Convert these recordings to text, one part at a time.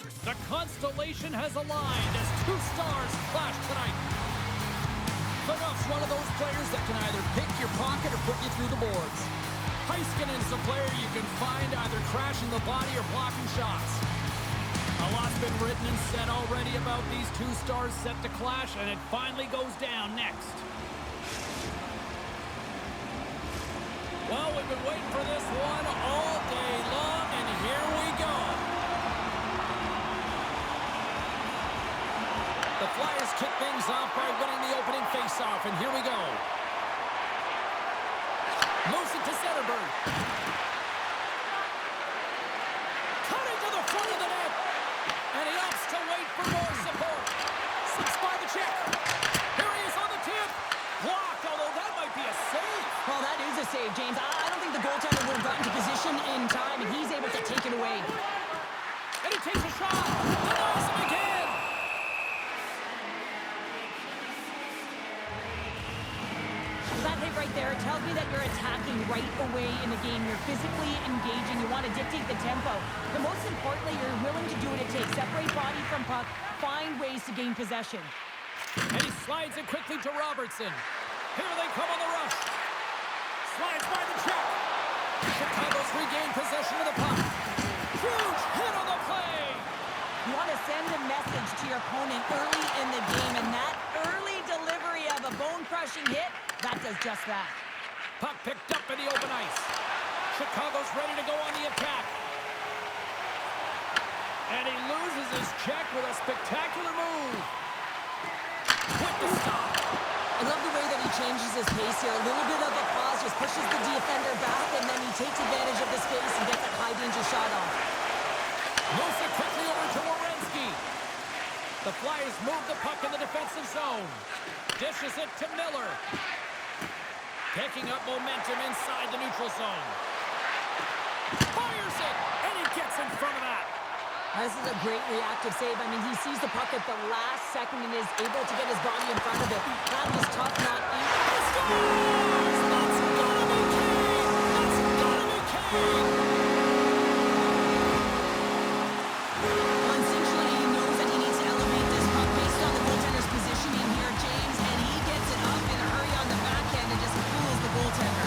The constellation has aligned as two stars clash tonight. Canuff's one of those players that can either pick your pocket or put you through the boards. Heiskanen's a player you can find either crashing the body or blocking shots. A lot's been written and said already about these two stars set to clash, and it finally goes down next. Well, we've been waiting for this one all day long, and here we go. The Flyers kick things off by winning the opening faceoff, and here we go. Moves it to Zetterberg. Cutting to the front of the net. And he opts to wait for more support. Six by the check. Here he is on the tip. Blocked, although that might be a save. Well, that is a save, James. I don't think the goaltender would have gotten to position in time, and he's able to take it away. And he takes a shot. Denies him again. That hit right there, it tells me that you're attacking right away in the game. You're physically engaging. You want to dictate the tempo. But most importantly, you're willing to do what it takes. Separate body from puck. Find ways to gain possession. And he slides it quickly to Robertson. Here they come on the rush. Slides by the check. Chicago's regained possession of the puck. Huge hit on the play. You want to send a message to your opponent early in the game, and that early delivery of a bone-crushing hit, that does just that. Puck picked up in the open ice. Chicago's ready to go on the attack. And he loses his check with a spectacular move. With the stop. I love the way that he changes his pace here. A little bit of a pause, just pushes the defender back, and then he takes advantage of the space and gets a high-danger shot off. Moves it quickly over to Werenski. The Flyers move the puck in the defensive zone. Dishes it to Miller. Picking up momentum inside the neutral zone. Fires it, and he gets in front of that. This is a great reactive save. I mean, he sees the puck at the last second and is able to get his body in front of it. That is tough, not easy. He scores! That's gotta be Kane! That's gotta be Kane! Instinctually, he knows that he needs to elevate this puck based on the goaltender's positioning here, James, and he gets it up in a hurry on the backhand and just fools the goaltender.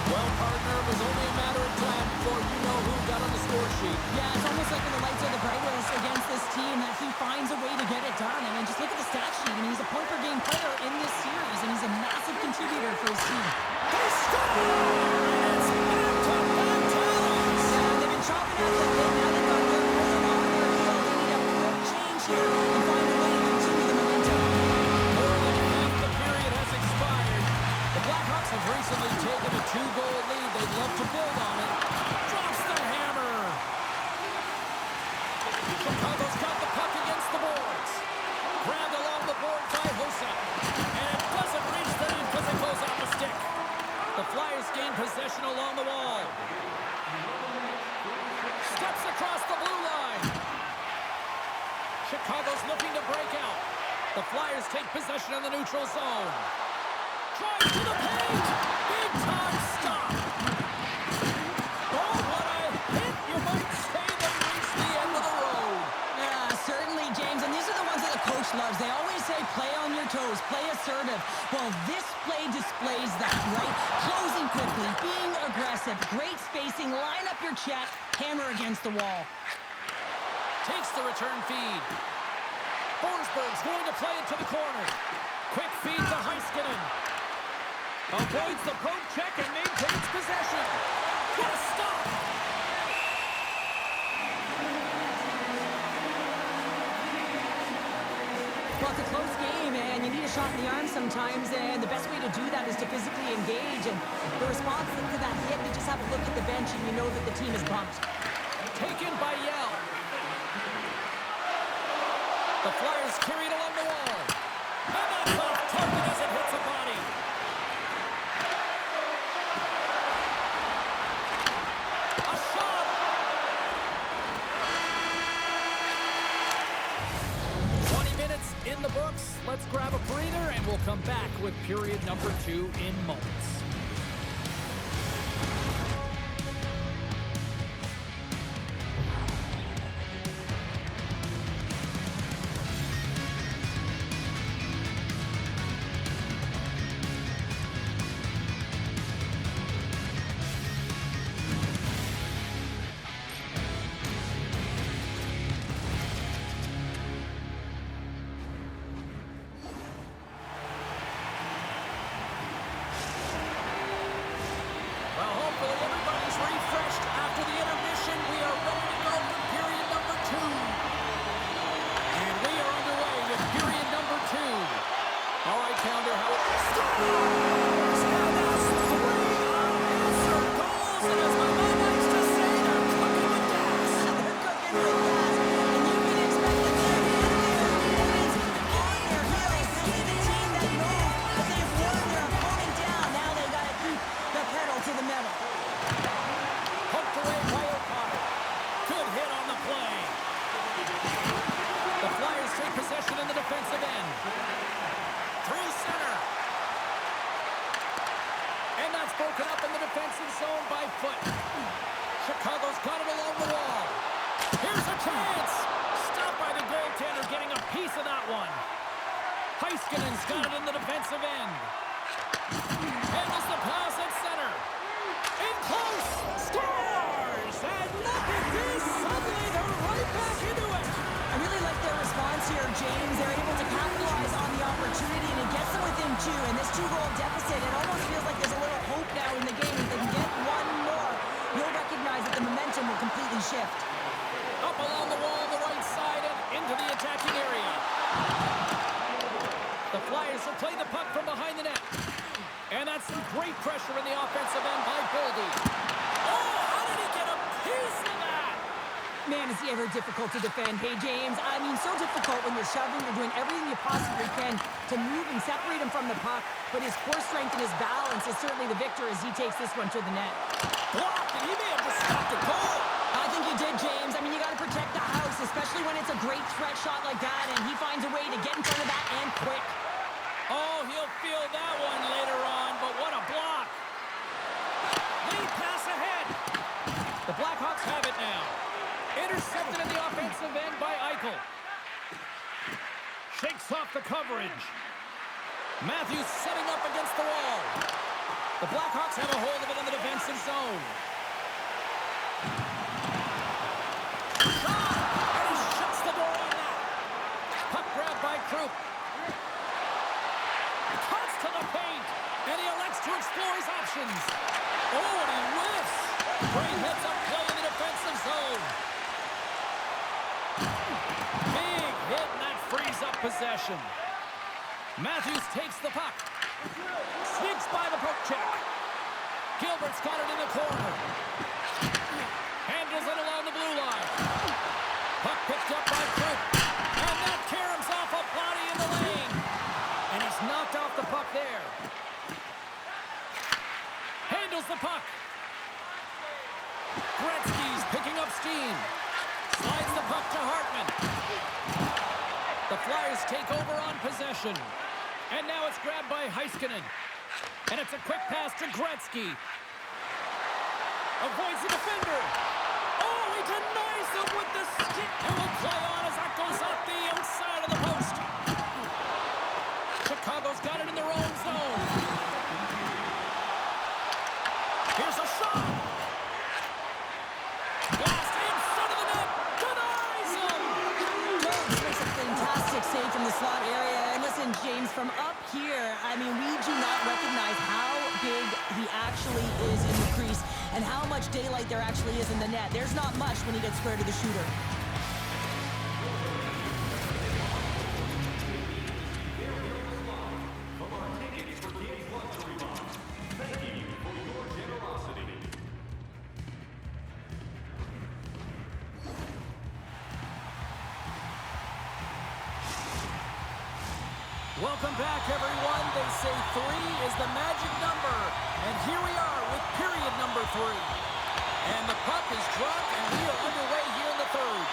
Well, partner, it was only a matter of time before you know who got on the score sheet. Yeah, it's almost like when the lights are the brightest against this team that he finds a way to get it done. I mean, just look at the stat sheet. I mean, he's a point-per-game player in this series, and he's a massive contributor for his team. He scores! Back-to-back talents! Yeah, they've been chopping at the bit. Now they've got their rhythm on their heel. They need a quick change here and find a way to continue the momentum. More than half the period has expired. The Blackhawks have recently taken a 2-goal lead. They'd love to build on it. Drops the hammer. Chicago's got the puck against the boards. Grabbed along the board by Hossa. And it doesn't reach the net because it goes off the stick. The Flyers gain possession along the wall. Steps across the blue line. Chicago's looking to break out. The Flyers take possession in the neutral zone. Drives to the paint. Big time stop. Oh, what a hit. You might say they reached the end of the road. Yeah, certainly, James. And these are the ones that the coach loves. They always say, play on your toes, play assertive. Well, this play displays that, right? Closing quickly, being aggressive, great spacing, line up your check, hammer against the wall. Takes the return feed. Forsberg's going to play it to the corner. Quick feed to Heiskanen. Avoids the poke check and maintains possession. What a stop! Well, it's a close game, and you need a shot in the arm sometimes, and the best way to do that is to physically engage. And the response to that hit, you just have to look at the bench, and you know that the team is bumped. Taken by Yell. The Flyers carry it along the wall. And that's off target as it hits a body. A shot! 20 minutes in the books. Let's grab a breather, and we'll come back with period number 2 in moments. piece of that one. Heiskanen's got it in the defensive end. Handles the pass at center. In close. Scores! And look at this. Suddenly they're right back into it. I really like their response here, James. They're able to capitalize on the opportunity, and it gets them within two. And this two-goal deficit, it almost feels like there's a little hope now in the game. If they can get one more, you'll recognize that the momentum will completely shift. Up along the wall on the right side and into the attacking area. The Flyers will play the puck from behind the net. And that's some great pressure in the offensive end by Boldy. Oh, how did he get a piece of that? Man, is he ever difficult to defend. Hey, James, I mean, so difficult when you're shoving, you're doing everything you possibly can to move and separate him from the puck. But his core strength and his balance is certainly the victor as he takes this one to the net. Blocked, and he may have just stopped a goal. I think he did, James. I mean, you got to protect the house, especially when it's a great threat shot like that, and he finds a way to get in front of that and quick. Oh, he'll feel that one later on, but what a block. Lead pass ahead. The Blackhawks have it now. Intercepted in the offensive end by Eichel. Shakes off the coverage. Matthews setting up against the wall. The Blackhawks have a hold of it in the defensive zone. Shot! And he shuts the door on that. Puck grab by Krupp. Cuts to the paint. And he elects to explore his options. Oh, and he whiffs. Great heads-up play in the defensive zone. Big hit, and that frees up possession. Matthews takes the puck. Sneaks by the poke check. Gilbert's got it in the corner. Handles it along the blue line. Puck picked up by Krupp. And that caroms off a body in the lane. And he's knocked off the puck there. Handles the puck. Gretzky's picking up steam. Slides the puck to Hartman. The Flyers take over on possession. And now it's grabbed by Heiskanen. And it's a quick pass to Gretzky. Avoids the defender. Oh, he denies him with the stick. And will play on as that goes off the outside of the post. Chicago's got it in their own zone. Here's a shot. Blast in front of the net. Denies him. Toews makes a fantastic save from the slot area. And listen, James, from up here, I mean, we do not recognize how big he actually is in the crease and how much daylight there actually is in the net. There's not much when he gets square to the shooter. Welcome back, everyone. They say 3 is the magic number. And here we are with period number 3. And the puck is dropped, and we are underway here in the third.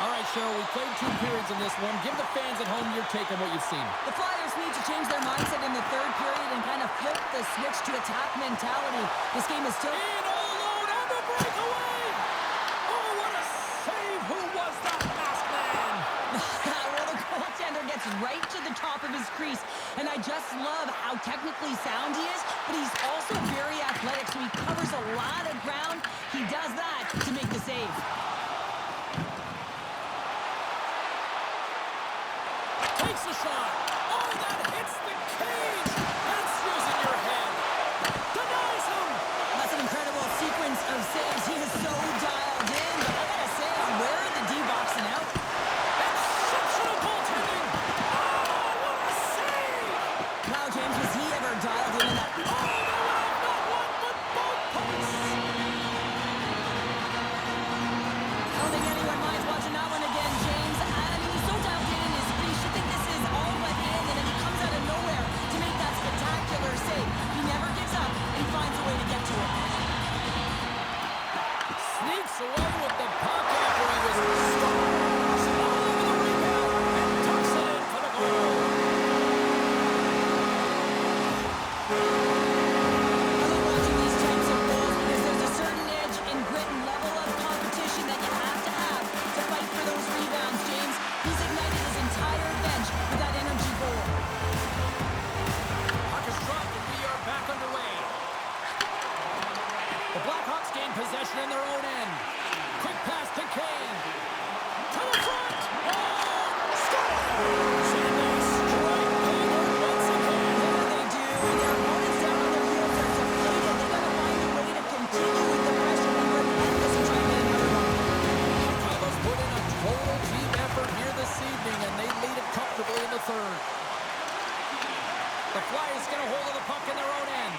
All right, Cheryl, we played 2 periods in this one. Give the fans at home your take on what you've seen. The Flyers need to change their mindset in the third period and kind of flip the switch to attack mentality. This game is still... In all alone on the breakaway! Oh, what a save! Who was that masked man? Well, the goaltender gets right to the top of his crease, and I just love how technically sound he is, but he's also very athletic, so he covers a lot of ground. He does that to make the save. Takes a shot. Oh, that hits the cage. That's using your head. Denies him. That's an incredible sequence of saves. He is so dialed in, but I gotta say, where are the D-boxing out? Exceptional goaltending. Oh, what a save. Wow, James, was he ever dialed in that? Oh, no, not one, but both points. I don't think anyone minds watching that one again, James. I mean, he's so dialed in in his crease. You think this is all but in, and then he comes out of nowhere to make total team effort here this evening, and they lead it comfortably in the third. The Flyers get a hold of the puck in their own end.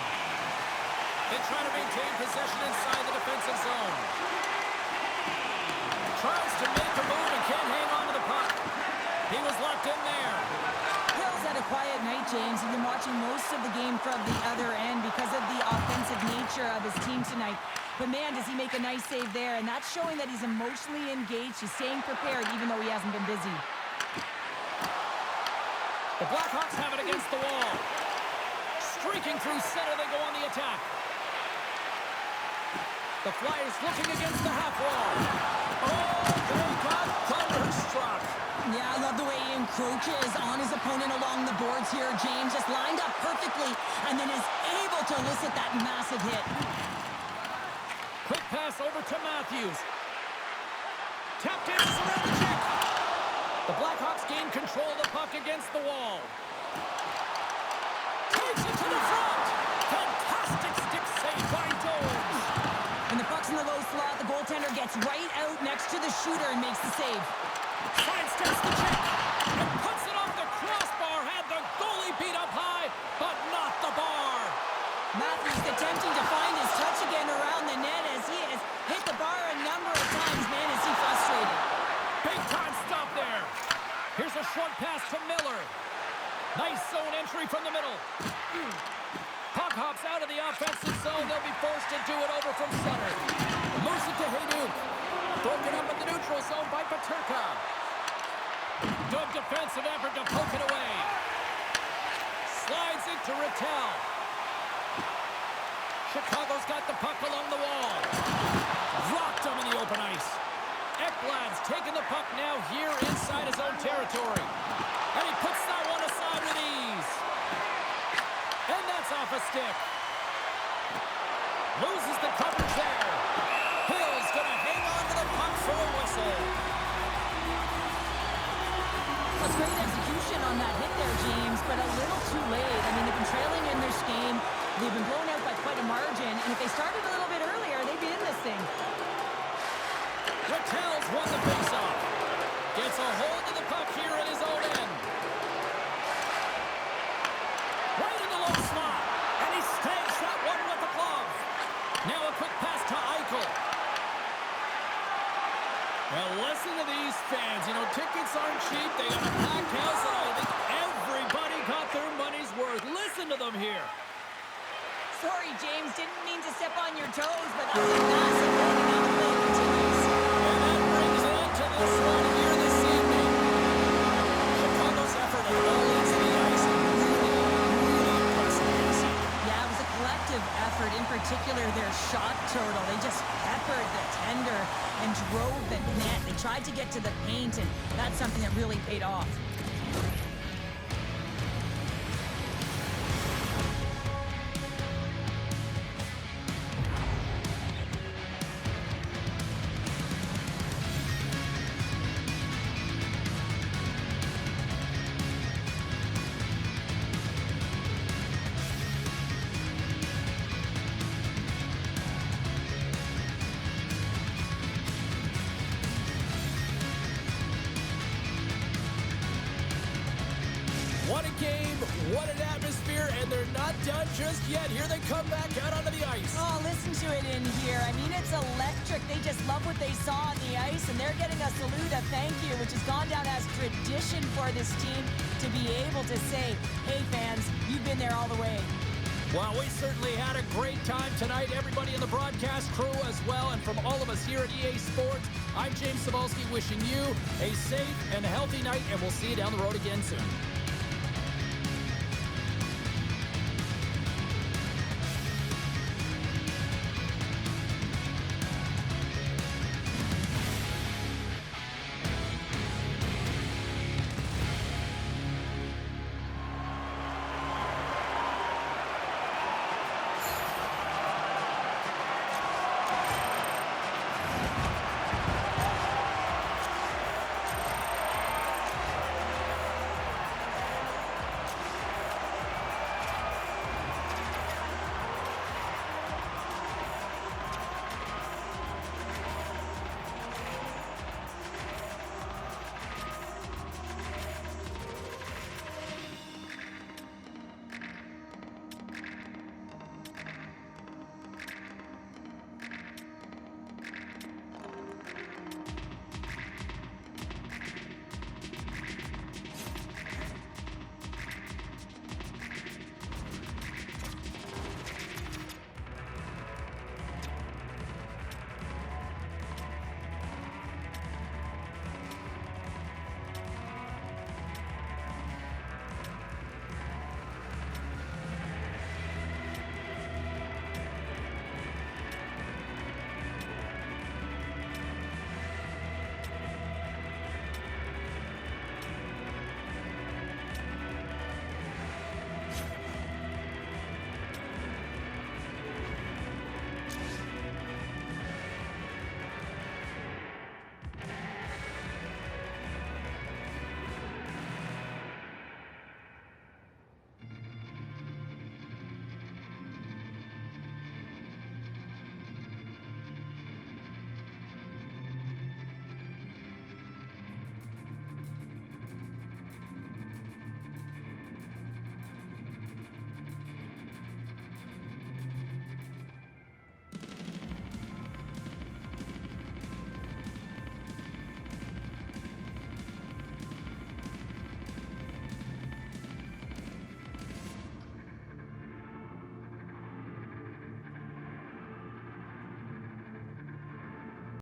They try to maintain possession inside the defensive zone. Tries to make a move and can't hang on to the puck. He was locked in there. Hill's had a quiet night, James. He's been watching most of the game from the other end because of the offensive nature of his team tonight. But man, does he make a nice save there, and that's showing that he's emotionally engaged. He's staying prepared even though he hasn't been busy. The Blackhawks have it against the wall. Streaking through center, they go on the attack. The Flyers looking against the half wall. Oh, they got thunderstruck. Yeah, I love the way he encroaches on his opponent along the boards here. James just lined up perfectly and then is able to elicit that massive hit. Quick pass over to Matthews. Tapped in, around the check. The Blackhawks gain control of the puck against the wall. Takes it to the front. Fantastic stick save by Toews. And the puck's in the low slot. The goaltender gets right out next to the shooter and makes the save. Sidesteps the check and puts it off the crossbar. Had the goalie beat up high, but not the bar. Matthews attempting to find his touch again around the net as he has hit the bar a number of times. Man, is he frustrated. Big time stop there. Here's a short pass to Miller. Nice zone entry from the middle. Puck hops out of the offensive zone. They'll be forced to do it over from center. Moves it to Hayduke. Broken up in the neutral zone by Paterka. Good defensive effort to poke it away. Slides it to Rattel. Chicago's got the puck along the wall. Rocked him in the open ice. Ekblad's taking the puck now here inside his own territory. And he puts that one aside with ease. And that's off a stick. Loses the coverage there. Hill's going to hang on to the puck for a whistle. A great execution on that hit there, James, but a little too late. I mean, they've been trailing in their game. They've been blown out by quite a margin, and if they started a little bit earlier, they'd be in this thing. Rattel's won the faceoff. Gets a hold of the puck here in his own end. Right in the low slot, and he snags that one with the glove. Now a quick pass to Eichel. Well, listen to these fans. You know, tickets aren't cheap. They got a packed house, and I think everybody got their money's worth. Listen to them here. Sorry, James. Didn't mean to step on your toes, but that was a massive one. Now the play continues. And that brings it into this one here this evening. Chicago's effort at all ends of the ice. Really impressive. Yeah, it was a collective effort. In particular, their shot total. They just peppered the tender and drove the net. They tried to get to the paint, and that's something that really paid off. What a game, what an atmosphere, and they're not done just yet. Here they come back out onto the ice. Oh, listen to it in here. I mean, it's electric. They just love what they saw on the ice, and they're getting a salute, a thank you, which has gone down as tradition for this team to be able to say, hey, fans, you've been there all the way. Well, we certainly had a great time tonight. Everybody in the broadcast crew as well, and from all of us here at EA Sports, I'm James Cebulski wishing you a safe and healthy night, and we'll see you down the road again soon.